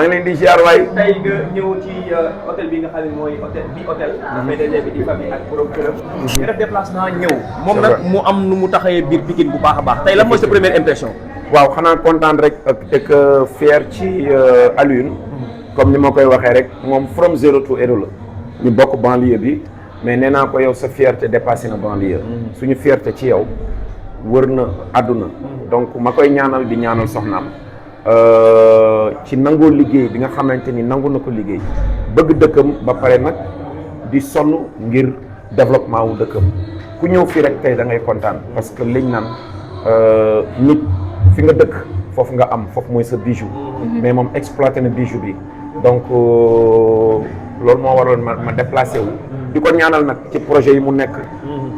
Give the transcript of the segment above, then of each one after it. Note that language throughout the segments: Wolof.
maa ngi leen di ziar waay. tey nga ñëw ci hôtel bi nga xam ne mooy hôtel bi hôtel. PDG bi di famille ak borom këram. nga def déplacement ñëw. moom nag mu am nu mu taxawee biir Pikine bu baax a baax tey lan mooy sa première impression. waaw xanaa kontaan rek ak fier ci Alioune. comme ni ma koy waxee rek moom from zero to hero la. ñu bokk banlieue bi mais nee naa ko yow sa fierté dépassé na banlieue. suñu fierté ci yow wër na àdduna. donc ma koy ñaanal di ñaanal soxnaam. ci nangoo liggéey bi nga xamante ni nangu na ko liggéey bëgg dëkkam ba pare nag di sonn ngir développement wu dëkkam ku ñëw fii rek tey da ngay kontaan parce que liñ naan nit fi nga dëkk foofu nga am foofu mooy sa bijou mais moom exploité na bijou bi donc loolu moo waroon ma déplacé wu di ko ñaanal nag ci projet yi mu nekk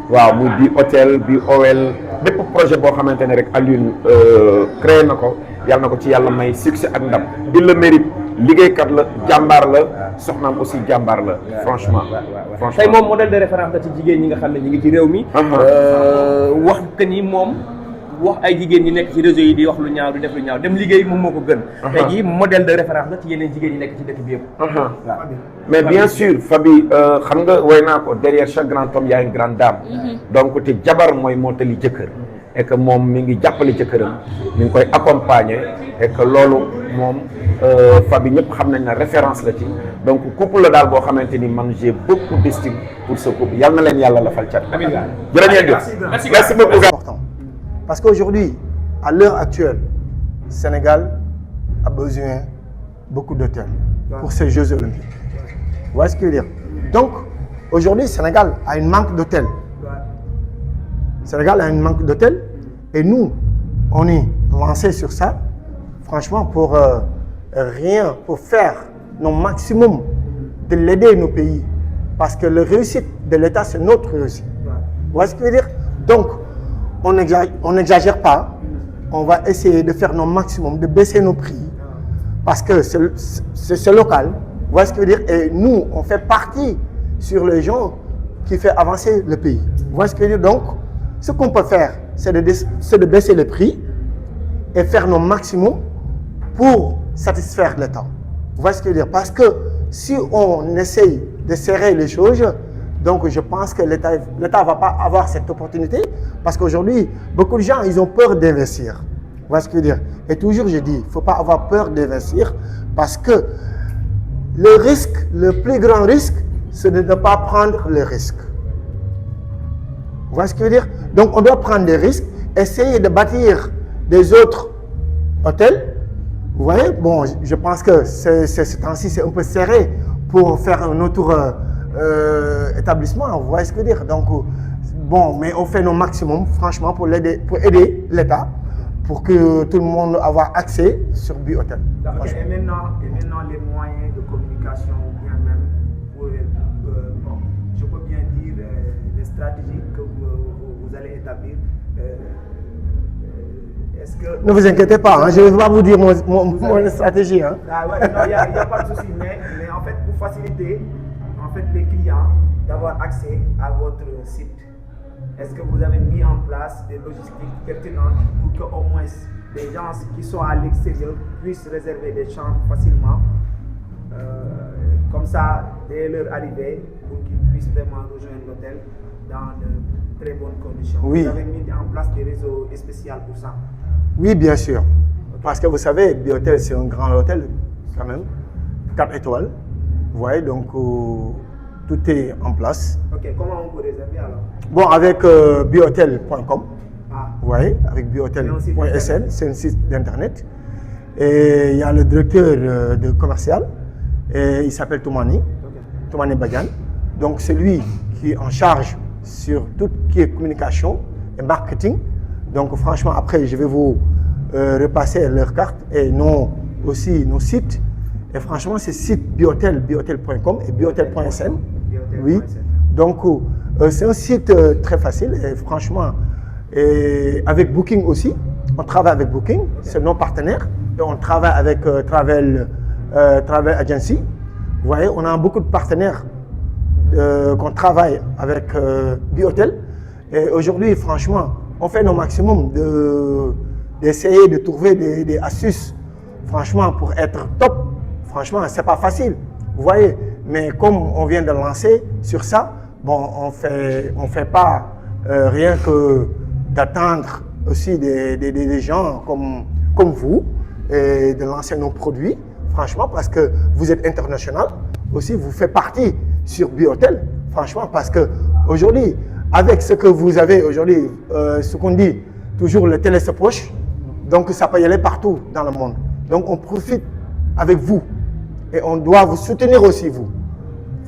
waaw muy bi hôtel bi OL bépp projet boo xamante ne rek Alioune créé na ko yàlla na ko ci yàlla may succès ak ndam il le mérite liggéeykat la jàmbaar la soxnaam aussi jàmbaar la franchement. tey moom modèle de référence la ci jigéen ñi nga xam ne ñu ngi ci réew mi. wax que ni moom wax ay jigéen ñi nekk ci réseau yi di wax lu ñaaw di def lu ñaaw dem liggéey moom moo ko gën. tey jii modèle de référence la ci yeneen jigéen ñi nekk ci dëkk bi yëpp. waaw mais bien sûr Fabi xam nga woy naa ko derrière chaque grand homme y a une grande dame. donc te jabar mooy mottali jëkkër. et que moom mi ngi jàppale jëkkëram mi ngi koy accompagner et que loolu moom Fabi ñëpp xam nañ ne référence la ci donc couple la daal boo xamante ni man j'ai beaucoup d'estime pour ce couple yal na leen yàlla la fal cat. amiin jërëjëf merci beaucoup. Important parce qu'aujourd'hui à l'heure actuelle Sénégal a besoin beaucoup d'hôtels pour ces Jeux olympiques. Vous voyez ce que je veux dire? Donc aujourd'hui Sénégal a une manque d'hôtels. Sénégal a un manque d'hôtels et nous, on est lancé sur ça, franchement, pour pour faire nos maximum de l'aider nos pays. Parce que la réussite de l'État, c'est notre réussite. Vous voyez ce que je veux dire? Donc, on n'exagère pas. On va essayer de faire nos maximum, de baisser nos prix. Parce que c'est local. Vous voyez ce que je veux dire? Et nous, on fait partie sur les gens qui font avancer le pays. Vous voyez ce que je veux dire? Donc, ce qu'on peut faire, c'est de baisser les prix et faire nos maximum pour satisfaire l'État. Vous voyez ce que je veux dire? Parce que si on essaye de serrer les choses, donc je pense que l'État ne va pas avoir cette opportunité parce qu'aujourd'hui, beaucoup de gens, ils ont peur d'investir. Vous voyez ce que je veux dire? Et toujours, je dis, il ne faut pas avoir peur d'investir parce que le risque, le plus grand risque, c'est de ne pas prendre le risque. Vous voyez ce que je veux dire? Donc, on doit prendre des risques, essayer de bâtir des autres hôtels. Vous voyez? Bon, je pense que ce temps-ci, c'est un peu serré pour faire un autre établissement. Vous voyez ce que je veux dire? Donc, bon, mais on fait nos maximum, franchement, pour aider l'État, pour que tout le monde ait accès sur Bi-Hôtel. Et maintenant, les moyens de communication, ou bien même, pour, bon, je peux bien dire, les stratégies que vous allez établir. Est-ce que... Ne vous inquiétez pas, hein, je ne vais pas vous dire mon stratégie. Hein. Ah ouais, non, il n'y a pas de souci, mais en fait, pour faciliter les clients d'avoir accès à votre site, est-ce que vous avez mis en place des logistiques pertinentes pour qu'au moins les gens qui sont à l'extérieur puissent réserver des chambres facilement, comme ça, dès leur arrivée, pour qu'ils puissent vraiment rejoindre l'hôtel dans de très bonnes conditions? Oui. Vous avez mis en place des réseaux spéciaux pour ça? Oui, bien sûr. Parce que vous savez, Bi-Hôtel, c'est un grand hôtel, quand même, 4 étoiles. Vous voyez, donc tout est en place. Ok, comment on peut réserver alors? Bon, avec bihotel.com, vous voyez, avec bihotel.sn, c'est un site d'internet. Et il y a le directeur de commercial, et il s'appelle Toumani, Toumani Badian. Donc c'est lui qui est en charge sur tout ce qui est communication et marketing. Donc franchement, après, je vais vous repasser leurs cartes et aussi nos sites. Et franchement, c'est site Bi-Hôtel, bihotel.com et bihotel.sn. Oui. Donc, c'est un site très facile et franchement, et avec Booking aussi. On travaille avec Booking, c'est nos partenaires. Et on travaille avec Travel Agency. Vous voyez, on a beaucoup de partenaires qu'on travaille avec Bi-Hôtel. Et aujourd'hui, franchement, on fait nos maximum d'essayer de trouver des astuces, franchement, pour être top franchement, c'est pas facile, vous voyez. Mais comme on vient de lancer sur ça, bon, on fait pas rien que d'attendre aussi des gens comme vous et de lancer nos produits, franchement, parce que vous êtes international. Aussi, vous faites partie sur Biotel, franchement, parce que aujourd'hui, avec ce que vous avez aujourd'hui, ce qu'on dit, toujours le télé se proche, donc ça peut y aller partout dans le monde. Donc on profite avec vous et on doit vous soutenir aussi, vous.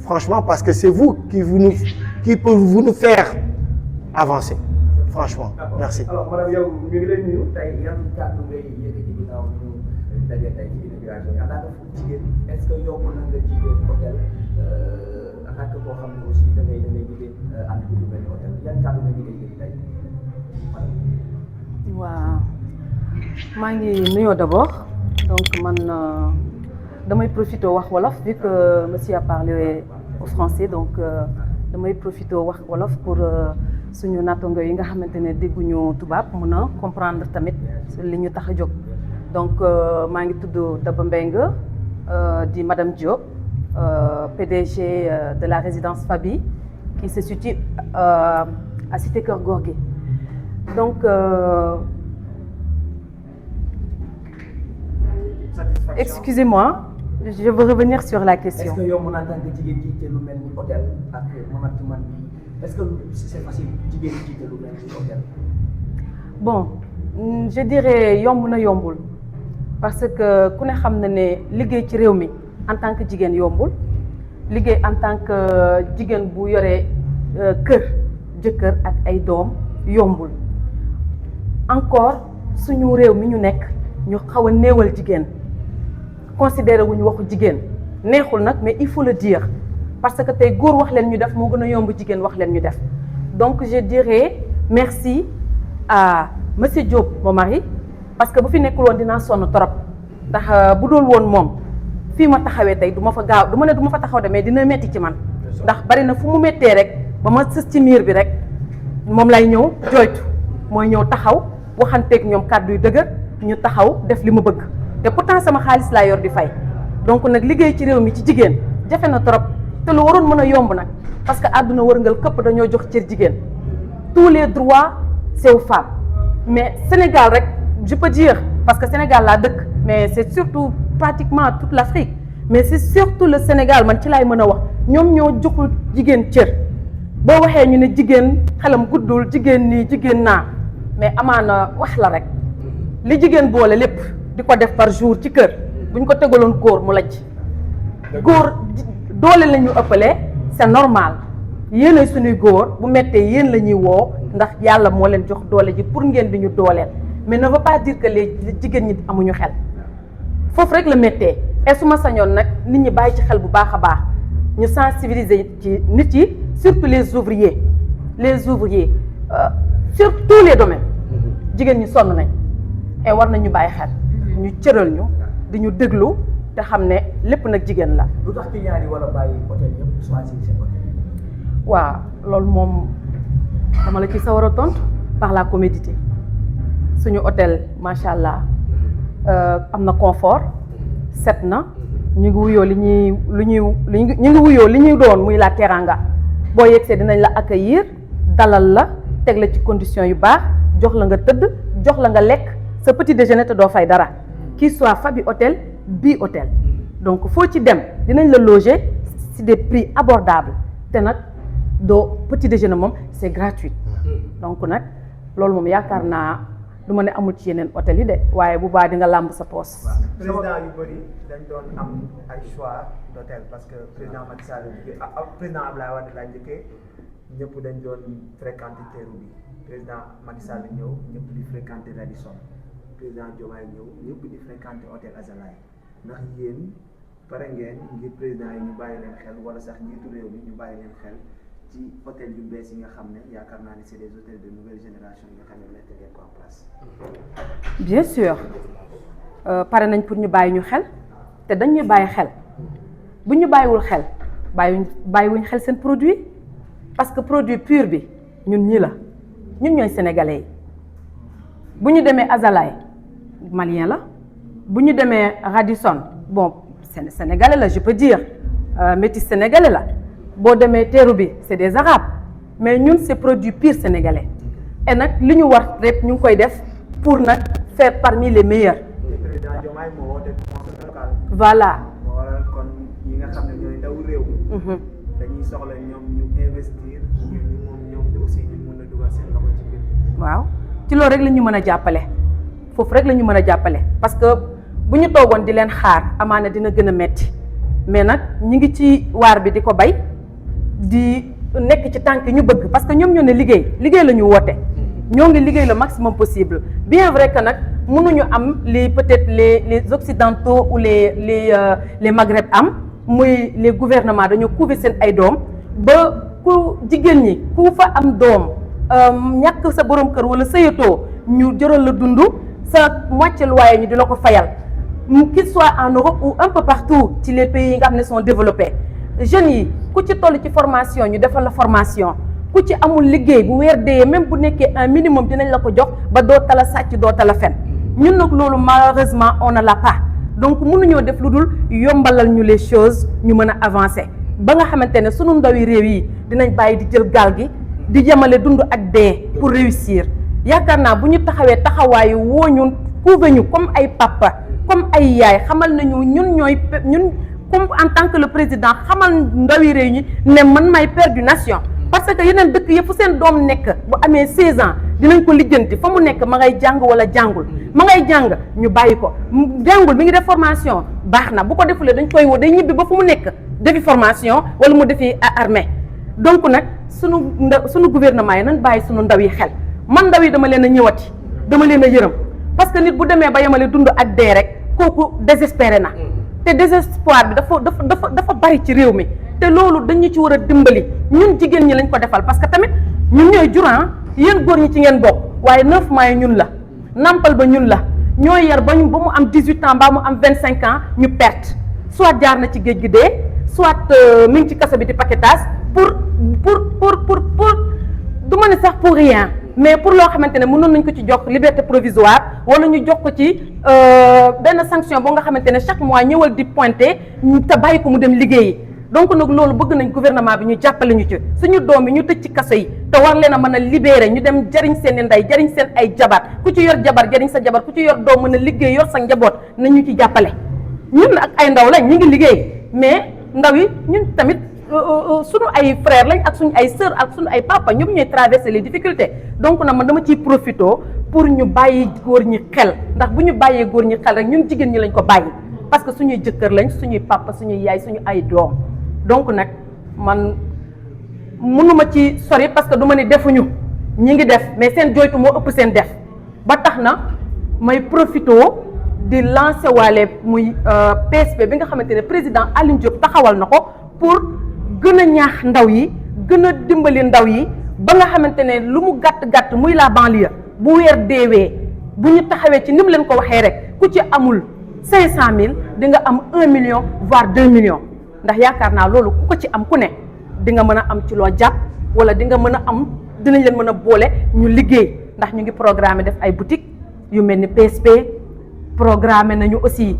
Franchement, parce que c'est vous qui pouvez nous faire avancer. Franchement, merci. alors madame yow ñu ngi lay nuyu tey yan kàddu ngay yëkkati ginnaaw ñu daje tey ci immigration yi en tant que jigéen est-ce que yomb na nga jigéen hôtel en tant que koo xam ne aussi da ngay jigéen entreprise bu benn hôtel yan kàddu nga yëkkati tey. waaw maa ngi nuyoo d'abord donc man damay profiter wax wolof vu que monsieur a parlé au français donc damay profiter wax wolof pour suñu nattango yi nga xamante ne dégguñu tubaab mun a comprendre tamit li ñu tax a jóg donc maa ngi tudd Daba Mbengue di madame Diop PDG de la résidence Fabi qui se situe à Cité Keur Gorgui donc excusez-moi je veux revenir sur la question. est-ce que yow mën a tant que jigéen jiite lu mel ni hôtel ak management bi est-ce que c'est facile jigéen jiite lu mel ni hôtel. bon je dirais yomb na yombul parce que ku ne xam na ne liggéey ci réew mi en tant que jigéen yombul liggéey en tant que jigéen bu yoree kër jëkkër ak ay doom yombul encore suñu réew mi ñu nekk ñu xaw a néewal jigéen considéré wuñu waxu jigéen neexul nag mais il faut le dire parce que tey góor wax leen ñu def moo gën a yomb jigéen wax leen ñu def donc je dirais merci à monsieur Diop mon mari parce que bu fi nekkul woon dinaa sonn trop ndax bu dool woon moom fii ma taxawee tey du ma fa gaaw du ma ne du ma fa taxaw de mais dina metti ci man ndax bari na fu mu méttee rek ba ma sës ci miir bi rek moom lay ñëw jooytu mooy ñëw taxaw waxanteeg ñoom kàddu yu dëgër ñu taxaw def li ma bëgg te pourtant sama xaalis laa yor di fay donc nag liggéey ci réew mi ci jigéen jafe na trop te lu waroon mën a yomb nag parce que àdduna wërngal këpp dañoo jox cër jigéen tous les droits c'est aux femmes mais Sénégal rek je peux dire parce que Sénégal laa dëkk mais c'est surtout pratiquement toute l'Afrique mais c'est surtout le Sénégal man ci laay mën a wax ñoom ñoo joxul jigéen cër boo waxee ñu ne jigéen xelam guddul jigéen nii jigéen naa mais amaana wax la rek li jigéen boole lépp di ko def par jour ci kër buñ ko tegaloon góor mu lajj góor doole la ñu ëppalee c'est normal yéenay suñuy góor bu mettee yéen la ñuy woo ndax yàlla moo leen jox doole ji pour ngeen di ñu dooleel mais ne veut pas dire que les jigéen ñi amuñu xel foofu rek la méttee et su ma sañoon nag nit ñi bàyyi ci xel bu baax a baax ñu sensibiliser ci nit yi surtout les ouvriers sur tous les domaines jigéen ñi sonn nañ et war nañu bàyyi xel ñu cëral ñu di ñu déglu te xam ne lépp nag jigéen la. lu tax client yi war a bàyyi hôtel yëpp choisir seen hôtel. waaw loolu moom dama la ci sawar a tontu par la commodité suñu hôtel macha allah am na confort set na ñu ngi wuyoo ñu ngi wuyoo li ñuy doon muy la teranga boo yegsee dinañ la accueillir dalal la teg la ci conditions yu baax jox la nga tëdd jox la nga lekk sa petit déjeuner te doo fay dara qu'il soit Fabi hôtel Bi hôtel donc foo ci dem dinañ la loger ci des prix abordables te nag doo petit déjeuner moom c'est gratuit donc nag loolu moom yaakaar naa du ma ne amul ci yeneen hôtel yi de waaye bu baax di nga làmb sa poos. président yu bëri dañ doon am ay choix d'hôtel parce que président Macky Sall président Abdoulaye Wade laa njëkkee ñëpp dañ doon fréquenter teeru bi président Macky Sall ñëw ñëpp di fréquenter Radisson président Diomaye ñëw ñëpp di fréquenter hôtel Azalaï ndax yéen pare ngeen ngir président yi ñu bàyyi leen xel wala sax njiitu réew mi ñu bàyyi leen xel ci hôtel yu bees yi nga xam ne yaakaar naa ni c'est des hôtels de nouvelle génération yi nga xam ne mettre ngeen ko en place. bien sûr pare nañ pour ñu bàyyi ñu xel te dañ ñu bàyyi xel bu ñu bàyyiwul xel bàyyiwuñ xel seen produit parce que produit pur bi ñun ñi la ñun ñooy sénégalais yi bu ñu demee Azalaï malien la bu ñu demee Radisson bon sénégalais la je peux dire métis sénégalais la boo demee teeru bi c'est des arabes mais ñun c'est produit pur sénégalais et nag li ñu war rek ñu ngi koy def pour nag faire parmi les meilleurs. président Diomaye moo woote conseil local. voilà. moo waral kon ñi nga xam ne ñooy ndaw réew mi. dañuy soxla ñoom ñu investir ñoom aussi ñu mën a dugal seen loxo ci biir. waaw ci loolu rek la ñu mën a jàppale foofu rek la ñu mën a jàppale parce que bu ñu toogoon di leen xaar amaana dina gën a metti mais nag ñi ngi ci waar bi di ko bay di nekk ci tànk ñu bëgg parce que ñoom ñoo ne liggéey la ñu woote. ñoo ngi liggéey le maximum possible bien vrai que nag mënuñu am les peut-être les occidentaux ou les Maghreb am muy les gouvernements dañoo couver seen ay doom ba ku jigéen ñi ku fa am doom ñàkk sa borom kër wala sëyatoo ñu jëral la dund sa moitié loyer ñu di la ko fayal qu'il soit en Europe ou un peu partout ci les pays yi nga xam ne sont développés jeunes yi ku ci toll ci formation ñu defal la formation ku ci amul liggéey bu weer dee même bu nekkee un minimum dinañ la ko jox ba doo tala sàcc doo tala fen ñun nag loolu malheureusement on ne l'a pas donc mënuñoo def lu dul yombalal ñu les choses ñu mën a avancer ba nga xamante ne sunu ndawi réew yi dinañ bàyyi di jël gaal gi di yemale dund ak dee pour réussir yaakaar naa bu ñu taxawee taxawaayu woo ñun couver ñu comme ay papa comme ay yaay xamal nañu ñun comme en tant que le président xamal ndawi réew ñi ne man may père d'une nation parce que yeneen dëkk yëpp seen doom nekk bu amee 16 ans dinañ ko lijjanti fa mu nekk ma ngay jàng wala jàngul ma ngay jàng ñu bàyyi ko jàngul mi ngi def formation baax na bu ko defulee dañ koy woo day ñibbi ba fu mu nekk defi formation wala mu defi armée donc nag sunu gouvernement yi nañ bàyyi sunu ndaw yi xel man ndaw yi dama leen a ñëwati dama leen a yërëm parce que nit bu demee ba yemale dund ak dee rek kooku désespéré na te désespoir bi dafa bari ci réew mi te loolu dañu ci war a dimbali ñun jigéen ñi lañ ko defal parce que tamit ñun ñooy juran yéen góor ñi ci ngeen bokk waaye 9 mois yi ñun la nampal ba ñun la ñooy yar ba mu am 18 ans mbaa mu am 25 ans ñu perte soit jaar na ci géej gi dee soit mi ngi ci kaso bi di paquetage pour du ma ne sax pour rien mais pour loo xamante ne mënoon nañ ko ci jox liberté provisoire wala ñu jox ko ci benn sanction boo nga xamante ne chaque mois ñëwal di pointer te bàyyi ko mu dem liggéeyi donc nag loolu bëgg nañ gouvernement bi ñu jàppale ñu ci suñu doom yi ñu tëj ci kaso yi te war leen a mën a libérer ñu dem jariñ seen i ndey jariñ seen ay jabar ku ci yor jabar jariñ sa jabar ku ci yor doom mën a liggéey yor sa njaboot nañ ñu ci jàppale ñun ak ay ndaw lañ ñu ngi liggéey mais ndaw yi ñun tamit suñu ay frères lañ ak suñu ay sœurs ak suñu ay papa ñoom ñooy traverser les difficultés donc nag man dama ciy profito pour ñu bàyyi góor ñi xel ndax bu ñu bàyyee góor ñi xel rek ñun jigéen ñi lañ ko bàyyi parce que suñuy jëkkër lañ suñuy papa suñuy yaay suñu ay doom donc nag man mënuma ci sori parce que du ma ni defuñu ñi ngi def mais seen joytu moo ëpp seen def ba tax na may profito di lancer waale muy PSP bi nga xamante ne président Aline Diop taxawal na ko pour gën a ñaax ndaw yi gën a dimbali ndaw yi ba nga xamante ne lu mu gàtt-gàtt muy la banlieue bu weer deewee bu ñu taxawee ci ni mu leen ko waxee rek ku ci amul 500 000 di nga am 1 million voire 2 millions ndax yaakaar naa loolu ku ko ci am ku ne di nga mën a am ci loo jàpp wala di nga mën a am dinañ leen mën a boole ñu liggéey ndax ñu ngi programmé def ay boutique yu mel ni PSP programmé nañu aussi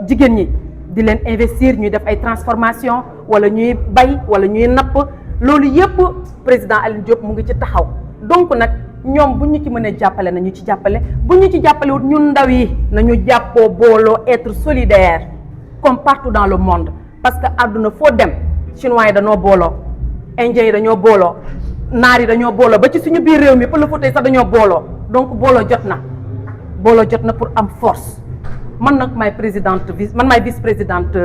jigéen ñi di leen investir ñuy def ay transformation wala ñuy bay wala ñuy napp loolu yëpp président Aline Diop mu ngi ci taxaw donc nag ñoom bu ñu ci mënee jàppale nañu ci jàppale bu ñu ci jàppale wut ñun ndaw yi nañu jàppoo booloo être solidaire comme partout dans le monde parce que àdduna foo dem chinois yi dañoo booloo indiens yi dañoo booloo naar yi dañoo booloo ba ci suñu biir réew mi pël Fuuta yi sax dañoo booloo donc booloo jot na pour am force man nag maay vice présidente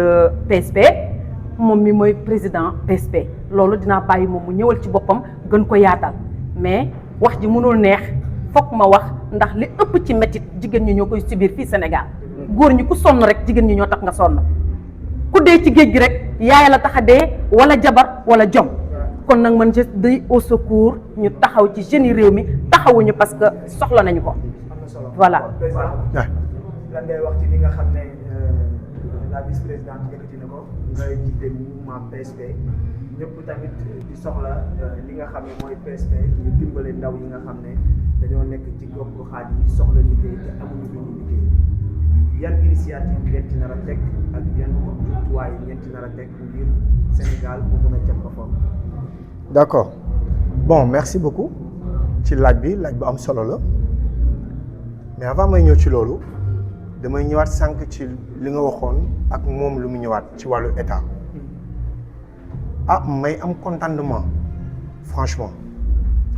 PSP moom mi mooy président PSP loolu dinaa bàyyi moom mu ñëwal ci boppam gën ko yaatal mais wax ji mënul neex fokk ma wax ndax li ëpp ci métit jigéen ñi ñoo koy subir fii Sénégal góor ñi ku sonn rek jigéen ñi ñoo tax nga sonn ku dee ci géej gi rek yaay la tax a dee wala jabar wala jom kon nag man je dis au secours ñu taxaw ci jeunes yi réew mi taxawuñu parce que soxla nañu ko voilà. lan ngay wax ci li nga xam ne la vice-présidente yëkkati na ko nga jiite mouvement PSP ñëpp tamit di soxla li nga xam ne mooy PSP ñu dimbale ndaw yi nga xam ne dañoo nekk ci gox goxaat yi soxla liggéey te amuñu lu ñu liggéey yan initiative ngeen ci nar a teg ak yan jumtuwaay ngeen ci nar a teg ngir Sénégal mu mën a jëm ba foofu. D'accord bon merci beaucoup ci laaj bu am solo la mais avant may ñëw ci loolu damay ñëwaat sànq ci li nga waxoon ak moom lu mu ñëwaat ci wàllu état may am contentement franchement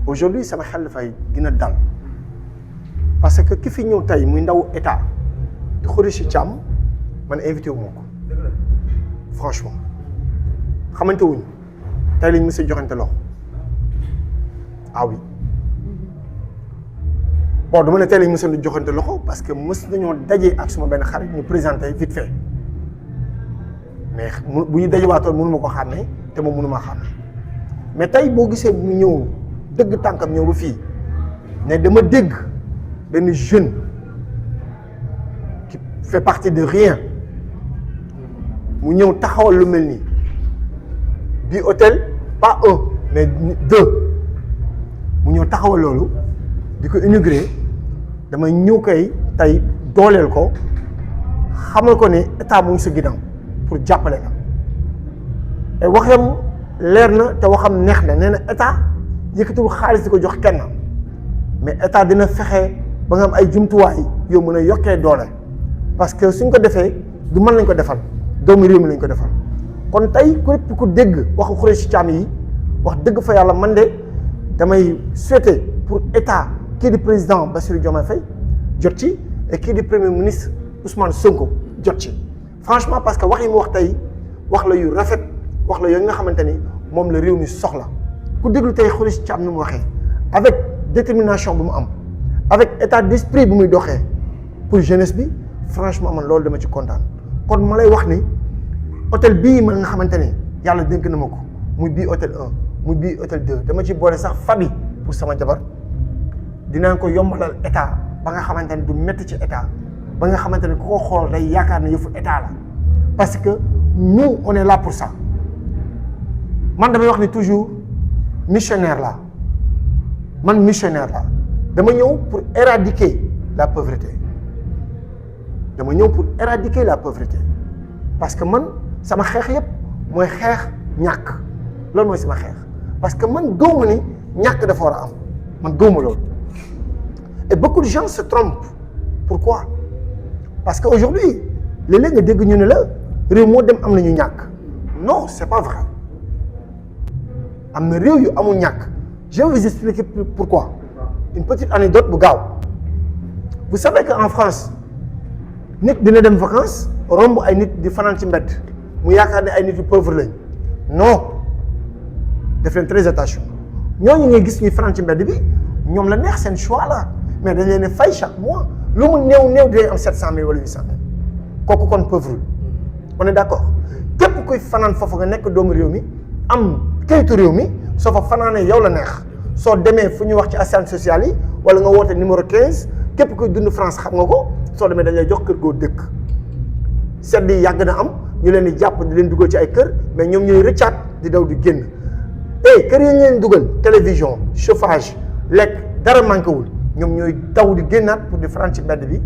aujourd'hui sama xel dafay gën a dal parce que ki fi ñëw tey muy ndaw état di Khoureyssi Thiam man invité wu ma ko franchement xamante wuñu tey lañ mës a joxante loxo oui bon dama ne tey lañ mës a joxante loxo parce que mës nañoo daje ak suma benn xarit ñu présenté vite fait mais bu ñu dajewaatoon mënu ma ko xàmmee te moom mënu maa xàmmee mais tey boo gisee mu ñëw dëgg tànkam ñëw ba fii ne dama dégg benn jeune qui fait partie de rien mu ñëw taxawal lu mel nii bii hôtel pas un mais deux mu ñëw taxawal loolu di ko inauguré dama ñëw koy tey dooleel ko xamal ko ne état mu ngi sa ginnaaw pour jàppale la et waxam leer na te waxam neex na nee na état yëkkatul xaalis di ko jox kenn mais état dina fexe ba nga am ay jumtuwaay yow mën a yokkee doole parce que suñ ko defee du mën lañ ko defal doomu réew mi lañ ko defal kon tey képp ku dégg waxu Khoureyssi Thiam yi wax dëgg fa yàlla man de damay souhaiter pour état kii di président Bassirou Diomaye Faye jot ci et kii di premier ministre Ousmane Sonko jot ci franchement parce que wax yi mu wax tey wax la yu rafet wax la yooyu nga xamante ni moom la réew mi soxla ku déglu tey Khoureyssi Thiam ni mu waxee avec détermination bu mu am avec état d'esprit bu muy doxee pour jeunesse bi franchement man loolu dama ci kontaan kon ma lay wax ni hôtel bii man nga xamante ni yàlla dénk na ma ko muy bii hôtel 1 muy bii hôtel 2 dama ci boole sax famille pour sama jabar dinaa ko yombalal état ba nga xamante ni du métti ci état ba nga xamante ni ku ko xool day yaakaar ne yëfu état la parce que nous on est là pour ça man damay wax ni toujours missionnaire la man missionnaire la dama ñëw pour éradiquer la pauvreté dama ñëw pour éradiquer la pauvreté parce que man sama xeex yépp mooy xeex ñàkk loolu mooy sama xeex parce que man gëwma ni ñàkk dafa war a am man gëwma loolu et beaucoup de gens se trompent pourquoi parce que aujourd'hui léeg-léeg nga dégg ñu ne la réew moo dem am na ñu ñàkk non c'est pas vrai am na réew yu amul ñàkk je vais vous expliquer pourquoi une petite anecdote bu gaaw vous savez que en France nit dina dem vacances romb ay nit di fanaan ci mbedd mu yaakaar ne ay nit yu pauvre lañ non def leen très attention ñooñu ngay gis ñuy fanaan ci mbedd bi ñoom la neex seen choix la mais dañ leen fay chaque mois lu mu néew dinañ am 700 000 wala 800 000 kooku kon pauvre on est d'accord képp kuy fanaan foofu nga nekk doomu réew mi am kayitu réew mi soo fa fanaanee yow la neex soo demee fu ñuy wax ci assistance sociale yi wala nga woote numéro 15 képp kuy dund France xam nga ko soo demee dañ lay jox kër goo dëkk sedd yi yàgg na am ñu leen di jàpp di leen dugal ci ay kër mais ñoom ñooy rëccaat di daw di génn kër yi ñu leen dugal télévision chauffage lekk dara manqué wul ñoom ñooy daw di génnaat pour di fanaan ci mbedd bi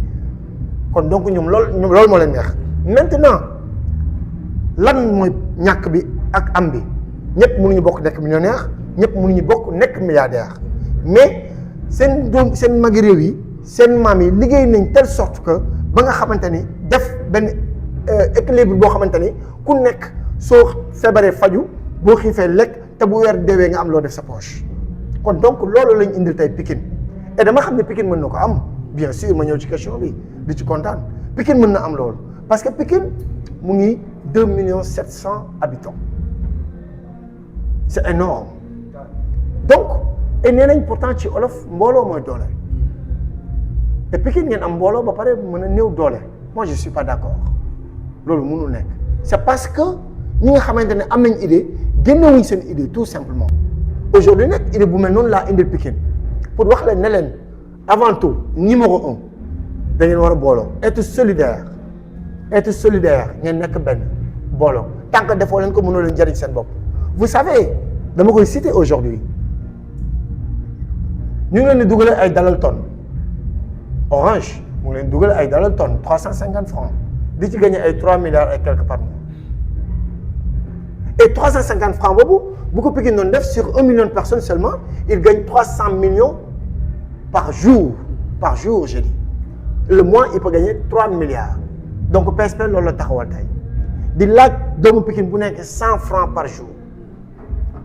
kon donc ñoom loolu moo leen neex maintenant lan mooy ñàkk bi ak am bi ñëpp mënuñu bokk nekk millionnaire ñëpp mënuñu bokk nekk milliardaire mais seen doom seen magi réew yi seen maam yi liggéey nañ telle sorte que ba nga xamante ni def benn équilibre boo xamante ni ku nekk soo feebaree faju boo xiifee lekk te bu weer deewee nga am loo def sa poche kon donc loolu lañ indil tey Pikine et dama xam ne Pikine mën na ko am bien sûr ma ñëw ci question bi di ci kontaan Pikine mën na am loolu parce que Pikine mu ngi 2,7 millions habitants c'est énorme donc et nee nañ pourtant ci olof mbooloo mooy doole te Pikine ngeen am mbooloo ba pare mën a néew doole moi je suis pas d'accord loolu mënul nekk c'est parce que ñi nga xamante ne am nañ idée génnewuñ seen idée tout simplement aujourd'hui nag idée bu mel noonu laa indil Pikine pour wax leen ne leen avant tout numéro 1 da ngeen war a booloo être solidaire ngeen nekk benn booloo tant que defoo leen ko mënoo leen jëriñ seen bopp vous savez dama koy citer aujourd'hui ñu ngi leen di dugalee ay dalal tonne Orange mu ngi leen dugal ay dalal tonne 350 francs di ci gagné ay 3 milliards et quelques par mois et 350 francs boobu bu ko Pikine doon def sur 1 million de personnes seulement il gagne 300 millions par jour je dis le mois il peut gagner 3 milliards donc PSP loolu la taxawal tey di laaj doomu Pikine bu nekk 100 francs par jour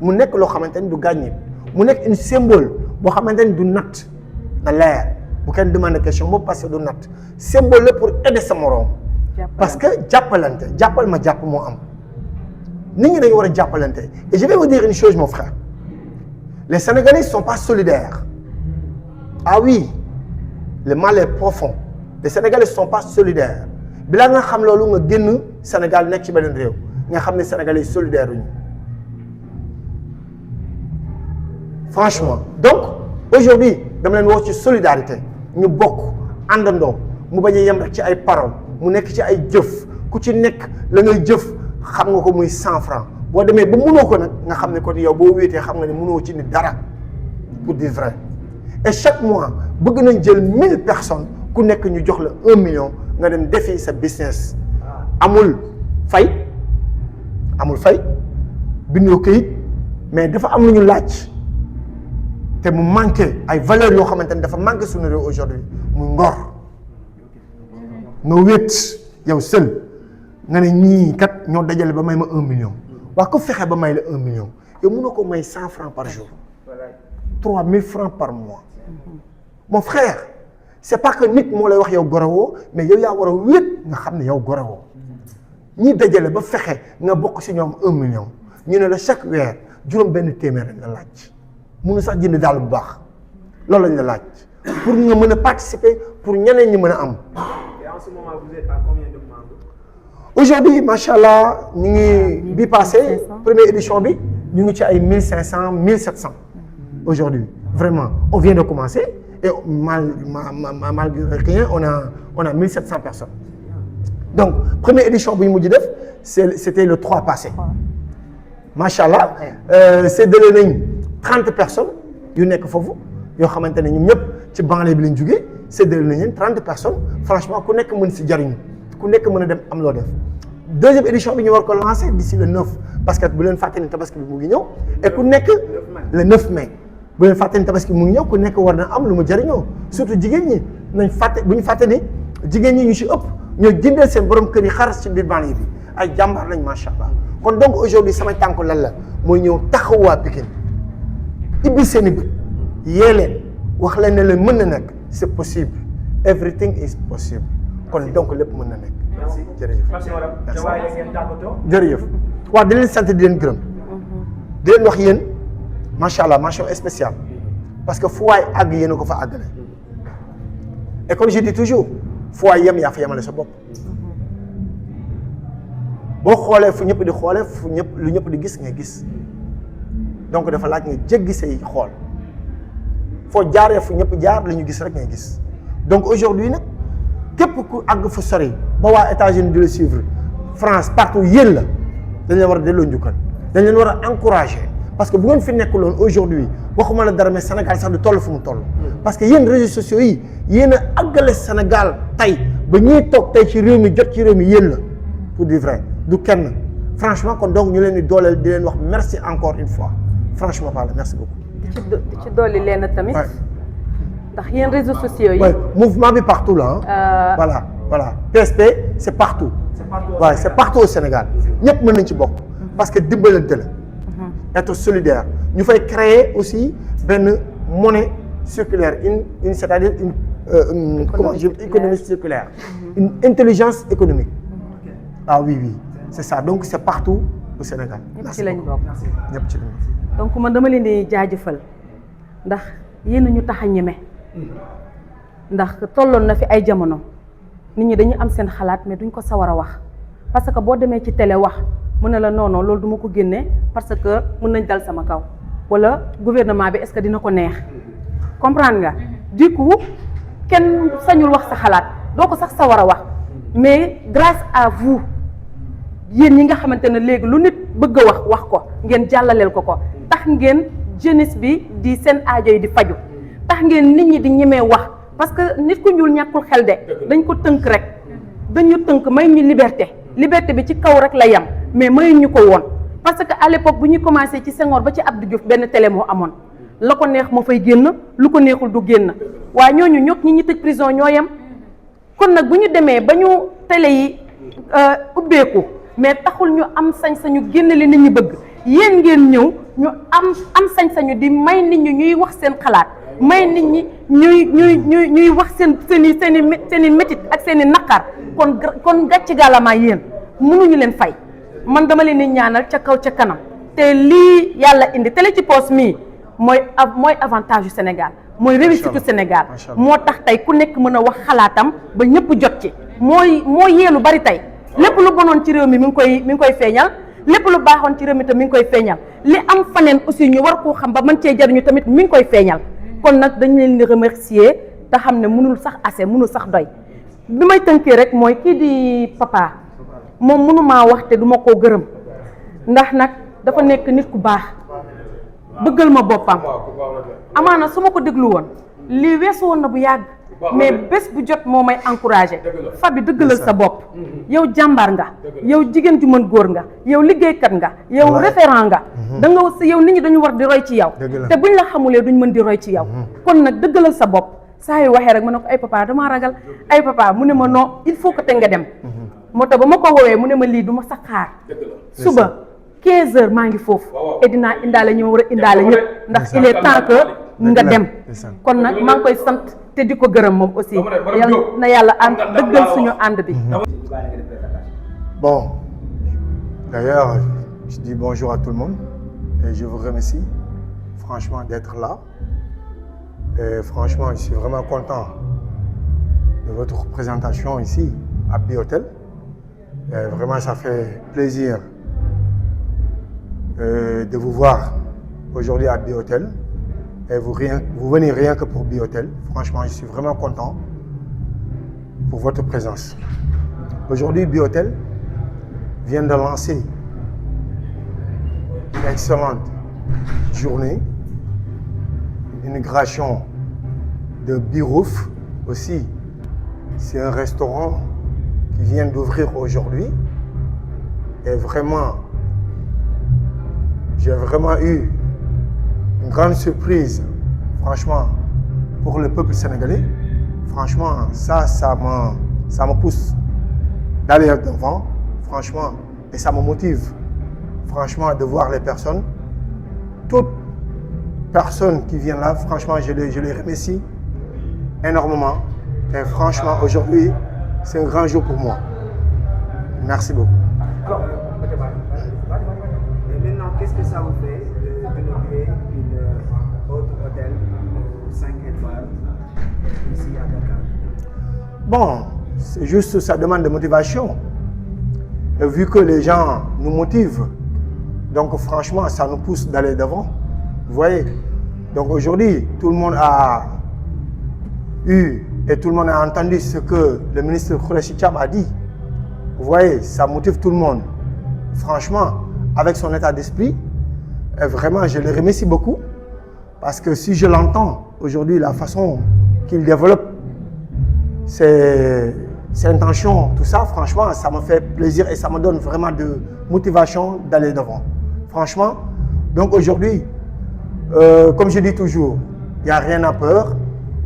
mu nekk loo xamante ni du gagné mu nekk une symbole boo xamante ni du natt na leer bu kenn demande question boobu parce que du natt symbole la pour aider sa moroom parce que jàppalante jàppal ma jàpp moo am nit ñi dañu war a jàppalante et je vais vous dire une chose mon frère les Sénégalais ne sont pas solidaires ah oui le mal est profond les Sénégalais ne sont pas solidaires bilaa nga xam loolu nga génn Sénégal nekk ci beneen réew nga xam ne Sénégalais solidaires uñu franchement donc aujourd'hui dama leen wax ci solidarité ñu bokk àndandoo mu bañ a yem rek ci ay paroles mu nekk ci ay jëf ku ci nekk la ngay jëf xam nga ko muy 100 francs boo demee ba mënoo ko nag nga xam ne kon yow boo wéetee xam nga ne mënoo ci ni dara pour dire vrai et chaque mois bëgg nañ jël 1000 personnes ku nekk ñu jox la 1 million nga dem defi sa business amul fay bindoo këyit mais dafa am lu ñu laaj te mu manqué ay valeurs yoo xamante ni dafa manqué suñu réew aujourd'hui muy ngor nga wéet yow seul nga ne ñii kat ñoo dajale ba may ma 1 million waa ko fexe ba may la 1 million yow mënoo ko may 100 francs par jour 3000 francs par mois mon frère c'est pas que nit moo lay wax yow gorowoo mais yow yaa war a wéet nga xam ne yow gorowoo ñi dajale ba fexe nga bokk ci ñoom 1 million ñu ne la chaque weer juróom benn téeméer la laaj mënu sax jënd daal bu baax loolu lañ la laaj pour nga mën a participer pour ñeneen ñi mën a am. Et en ce moment vous êtes à combien de membres? Aujourd'hui macha allah ñu ngi bi passé première édition bi ñu ngi ci ay 1500 1700 aujourd'hui vraiment on vient de commencer et malgré rien on a 1700 personnes donc première édition bu ñu mujj def c'était le 3 passé macha allah séddale nañ 30 personnes yu nekk foofu yoo xamante ne ñoom ñëpp ci banlieue bi lañ jugee séddale nañ leen 30 personnes franchement ku nekk mën si jariñu ku nekk mën a dem am loo def deuxième édition bi ñu war ko lancer d'ici le 9 parce que bu leen fàtte ni tabaski bi mu ngi ñëw et ku nekk le 9 mai bu leen fàtte ni tabaski bi mu ngi ñëw ku nekk war na am lu mu jariñoo surtout jigéen ñi nañ fàtte bu ñu fàtte ni jigéen ñi ñu ci ëpp ñoo jëndal seen borom kër yi xar ci biir banlieue bi ay jàmbaar lañ macha allah kon donc aujourd'hui sama tànku lan la mooy ñëw taxaw waa Pikine ibbi seen i bët yee leen wax leen ne leen mën na nekk c'est possible everything is possible kon donc lépp mën na nekk. Merci. jërëjëf Merci madame. Merci. Waaye da ngeen tàggatoo. jërëjëf waaw di leen sant di leen gërëm di leen wax yéen macha allah mention spéciale parce que fu waay àgg yéen a ko fa àggale et comme je dis toujours fu waay yem yaa fa yemale sa bopp boo xoolee fu ñëpp di xoolee fu ñëpp lu ñëpp di gis ngay gis donc dafa laaj nga jéggi say xool foo jaaree fu ñëpp jaar lu ñu gis rek ngay gis donc aujourd'hui nag képp ku àgg fu sori ba waa États-Unis di la suivre France partout yéen la dañ leen war a delloo njukkal dañ leen war a encourager parce que bu ngeen fi nekkuloon aujourd'hui waxuma la dara mais Sénégal sax du toll fu mu toll parce que yéen réseaux sociaux yi yéen a àggale Sénégal tey ba ñuy toog tey ci réew mi jot ci réew mi yéen la pour dire vrai du kenn franchement kon donc ñu leen di dooleel di leen wax merci encore une fois franchement parle merci beaucoup. di ci dolli leen tamit. ndax yéen réseaux sociaux yi. Ouais, mouvement bi partout là hein. Voilà PSP c'est partout. C'est partout au Sénégal ñëpp mën nañ ci bokk. parce que dimbalante la. être solidaire ñu fay créer aussi benn monnaie circulaire une c'est-à-dire une comment dire économie circulaire. une intelligence économique. ah oui c'est ça donc c'est partout au Sénégal. ñëpp ci lañ bokk ñëpp ci lañ bokk. donc man dama leen di jaajëfal ndax yéen ñu tax a ñeme ndax tolloon na fi ay jamono nit ñi dañuy am seen xalaat mais duñ ko sawar a wax parce que boo demee ci télé wax mu ne la non non loolu duma ko génne parce que mën nañ dal sama kaw wala gouvernement bi est-ce que dina ko neex comprendre nga du coup kenn sañul wax sa xalaat doo ko sax sawar a wax mais grâce à vous yéen ñi nga xamante ne léegi lu nit bëgg a wax ko ngeen jàllaleel ko tax ngeen jeunesse bi di seen aajo yi di faju tax ngeen nit ñi di ñemee wax parce que nit ku ñuul ñàkkul xel de dañ ko tënk rek dañu tënk may ñu liberté bi ci kaw rek la yam mais mayuñu ko woon parce que à l'époque bu ñu commencé ci Senghor ba ci Abdou Diouf benn télé moo amoon la ko neex moo fay génn lu ko neexul du génn waaye ñooñu ñokk ñi tëj prison ñoo yem kon nag bu ñu demee ba ñu télé yi ubbeeku mais taxul ñu am sañ-sañu génne li nit ñi bëgg yéen ngeen ñëw ñu am sañ-sañu di may nit ñi ñuy wax seen xalaat may nit ñi ñuy wax seen i métit ak seen i naqar kon gàcc gàllamaa yéen mënuñu leen fay man dama leen di ñaanal ca kaw ca kanam te lii yàlla indi télé ci poos mii mooy avantage yu Sénégal mooy réussite du Sénégal moo tax tey ku nekk mën a wax xalaatam ba ñëpp jot ci moo yee lu bari tey lépp lu bonoon ci réew mi mi ngi koy feeñal lépp lu baaxoon ci réew mi tam mi ngi koy feeñal li am faneen aussi ñu war koo xam ba mën cee jariñu tamit mi ngi koy feeñal kon nag dañ leen di remercier te xam ne mënul sax assez mënul sax doy bi may tënkee rek mooy kii di papa moom mënumaa wax te duma koo gërëm ndax nag dafa nekk nit ku baax bëggal ma boppam amaana su ma ko déglu woon lii weesu woon na bu yàgg mais bés bu jot moo may encouragé Faby dëggalal sa bopp yow jàmbaar nga yow jigéen ju mën góor nga yow liggéeykat nga yow référent nga da nga yow nit ñi dañu war di roy ci yow te buñ la xamulee duñ mën di roy ci yow kon nag dëggalal sa bopp saa yu waxee rek ma ne ko ay papa damaa ragal ay papa mu ne ma non il faut que te nga dem moo tax ba ma ko woowee mu ne ma lii du ma sa xaar suba 15 heures maa ngi foofu et dinaa indaale ñi ma war a indaale ñëpp ndax il est temps que nga dem kon nag maa ngi koy sant te di ko gërëm moom aussi yal na yàlla ànd dëggal suñu ànd bi. Bon, d'ailleurs, je dis bonjour à tout le monde et je vous remercie franchement d'être là. Et franchement, je suis vraiment content de votre présentation ici à Biotel. Et vraiment, ça fait plaisir de vous voir aujourd'hui à Biotel. Et vous venez rien que pour Biotel. Franchement, je suis vraiment content pour votre présence. Aujourd'hui, Biotel vient de lancer une excellente journée, une immigration de Birouf aussi. C'est un restaurant qui vient d'ouvrir aujourd'hui. Et vraiment, j'ai vraiment eu une grande surprise, franchement, pour le peuple sénégalais. Franchement, ça me pousse d'aller devant, franchement, et ça me motive, franchement, de voir les personnes. Toutes personnes qui viennent là, franchement, je les remercie énormément. Et franchement, aujourd'hui, c'est un grand jour pour moi. Merci beaucoup. Et maintenant, qu'est-ce que ça vous fait d'inaugurer une autre hôtel 5 étoiles ici à Dakar? Bon, c'est juste, ça demande de motivation. Et vu que les gens nous motivent, donc franchement, ça nous pousse d'aller devant. Vous voyez? Donc aujourd'hui, tout le monde a eu et tout le monde a entendu ce que le ministre Khoureyssi Thiam a dit. Vous voyez, ça motive tout le monde. Franchement, avec son état d'esprit, vraiment, je le remercie beaucoup. Parce que si je l'entends aujourd'hui, la façon qu'il développe ses intentions, tout ça, franchement, ça me fait plaisir et ça me donne vraiment de motivation d'aller devant. Franchement, donc aujourd'hui, comme je dis toujours, il n'y a rien à peur.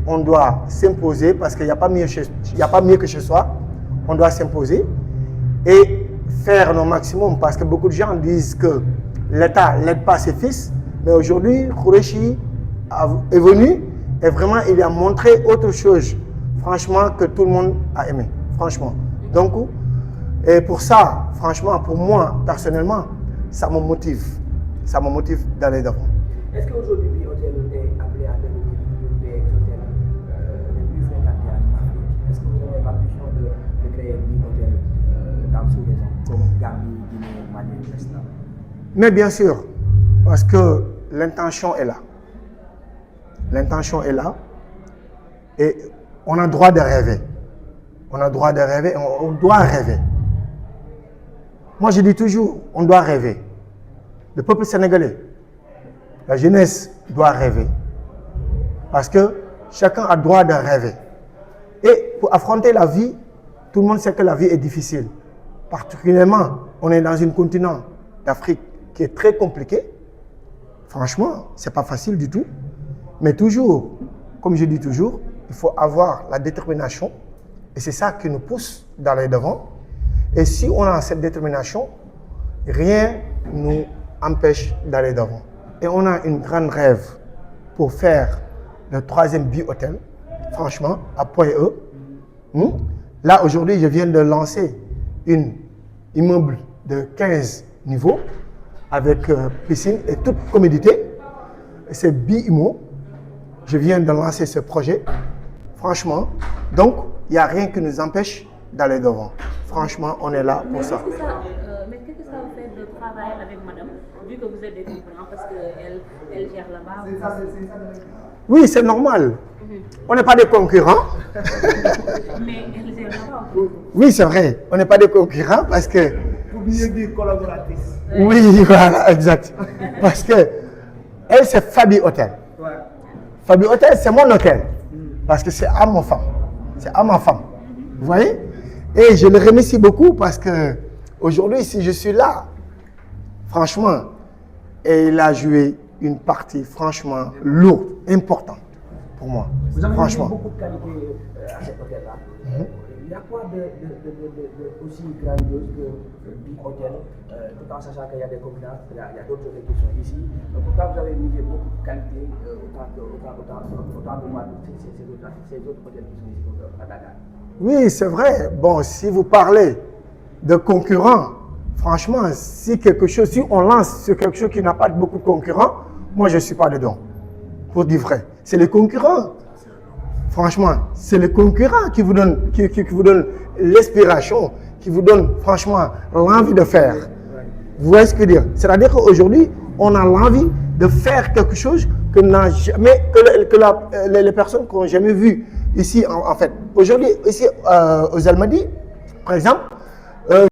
On doit s'imposer parce qu'il n'y a pas mieux que chez soi. On doit s'imposer et faire nos maximum parce que beaucoup de gens disent que l'État n'aide pas ses fils. Mais aujourd'hui, Khoureyssi est venu et vraiment il a montré autre chose, franchement, que tout le monde a aimé. Franchement. Donc, et pour ça, franchement, pour moi, personnellement, ça me motive. Ça me motive d'aller devant. Est-ce qu'aujourd'hui, Biotel est appelé à devenir l'une des hôtels les plus fréquentés en Afrique? Est-ce que vous avez l'ambition de créer un hôtel dans le sous-région, comme Gambie, Guinée, Mali, etc.? Mais bien sûr, parce que l'intention est là. L'intention est là et on a le droit de rêver. On a le droit de rêver, on doit rêver. Moi, je dis toujours, on doit rêver. Le peuple sénégalais, la jeunesse doit rêver. Parce que chacun a droit de rêver. Et pour affronter la vie, tout le monde sait que la vie est difficile. Particulièrement, on est dans un continent d'Afrique qui est très compliqué. Franchement, ce n'est pas facile du tout. Mais toujours, comme je dis toujours, il faut avoir la détermination. Et c'est ça qui nous pousse d'aller devant. Et si on a cette détermination, rien ne nous empêche d'aller devant. Et on a une grande rêve pour faire le 3e bi-hôtel, franchement, à Point-E. Là, aujourd'hui, je viens de lancer un immeuble de 15 niveaux avec piscine et toute commodité. C'est bi-immo. Je viens de lancer ce projet. Franchement, donc, il n'y a rien qui nous empêche d'aller devant. Franchement, on est là pour ça. Mais qu'est-ce que ça vous fait de travailler avec madame, vu que vous êtes des concurrents, parce qu'elle gère là-bas? Oui, c'est normal. On n'est pas des concurrents. Mais elle gère là-bas. Oui, c'est vrai. On n'est pas des concurrents parce que... Pour mieux dire collaboratrice. Oui, voilà, exact. Parce que elle, c'est Fabi Hôtel. Ouais. Fabi Hôtel, c'est mon hôtel. Parce que c'est à ma femme. C'est à ma femme. Vous voyez? Et je le remercie beaucoup parce que aujourd'hui, si je suis là, franchement, et il a joué une partie franchement lourde, importante pour moi. Vous avez Franchement. beaucoup de qualité à cet hôtel-là. Il y a quoi de aussi grandiose que Big Hotel, tout en sachant qu'il y a des concurrents, il y a d'autres hôtels qui sont ici. Pourquoi vous avez misé beaucoup de qualité autant de moi ces autres hôtels qui sont ici à Dakar? Oui, c'est vrai. Bon, si vous parlez de concurrents, franchement, si on lance sur quelque chose qui n'a pas beaucoup de concurrents, moi, je ne suis pas dedans. Pour dire vrai. C'est les concurrents. Franchement, c'est les concurrents qui vous donnent, qui vous donnent l'inspiration, qui vous donnent, franchement, l'envie de faire. Vous voyez ce que je veux dire? C'est-à-dire qu'aujourd'hui, on a l'envie de faire quelque chose que les personnes n'ont jamais vu ici, en fait. Aujourd'hui, ici, aux Almadies, par exemple,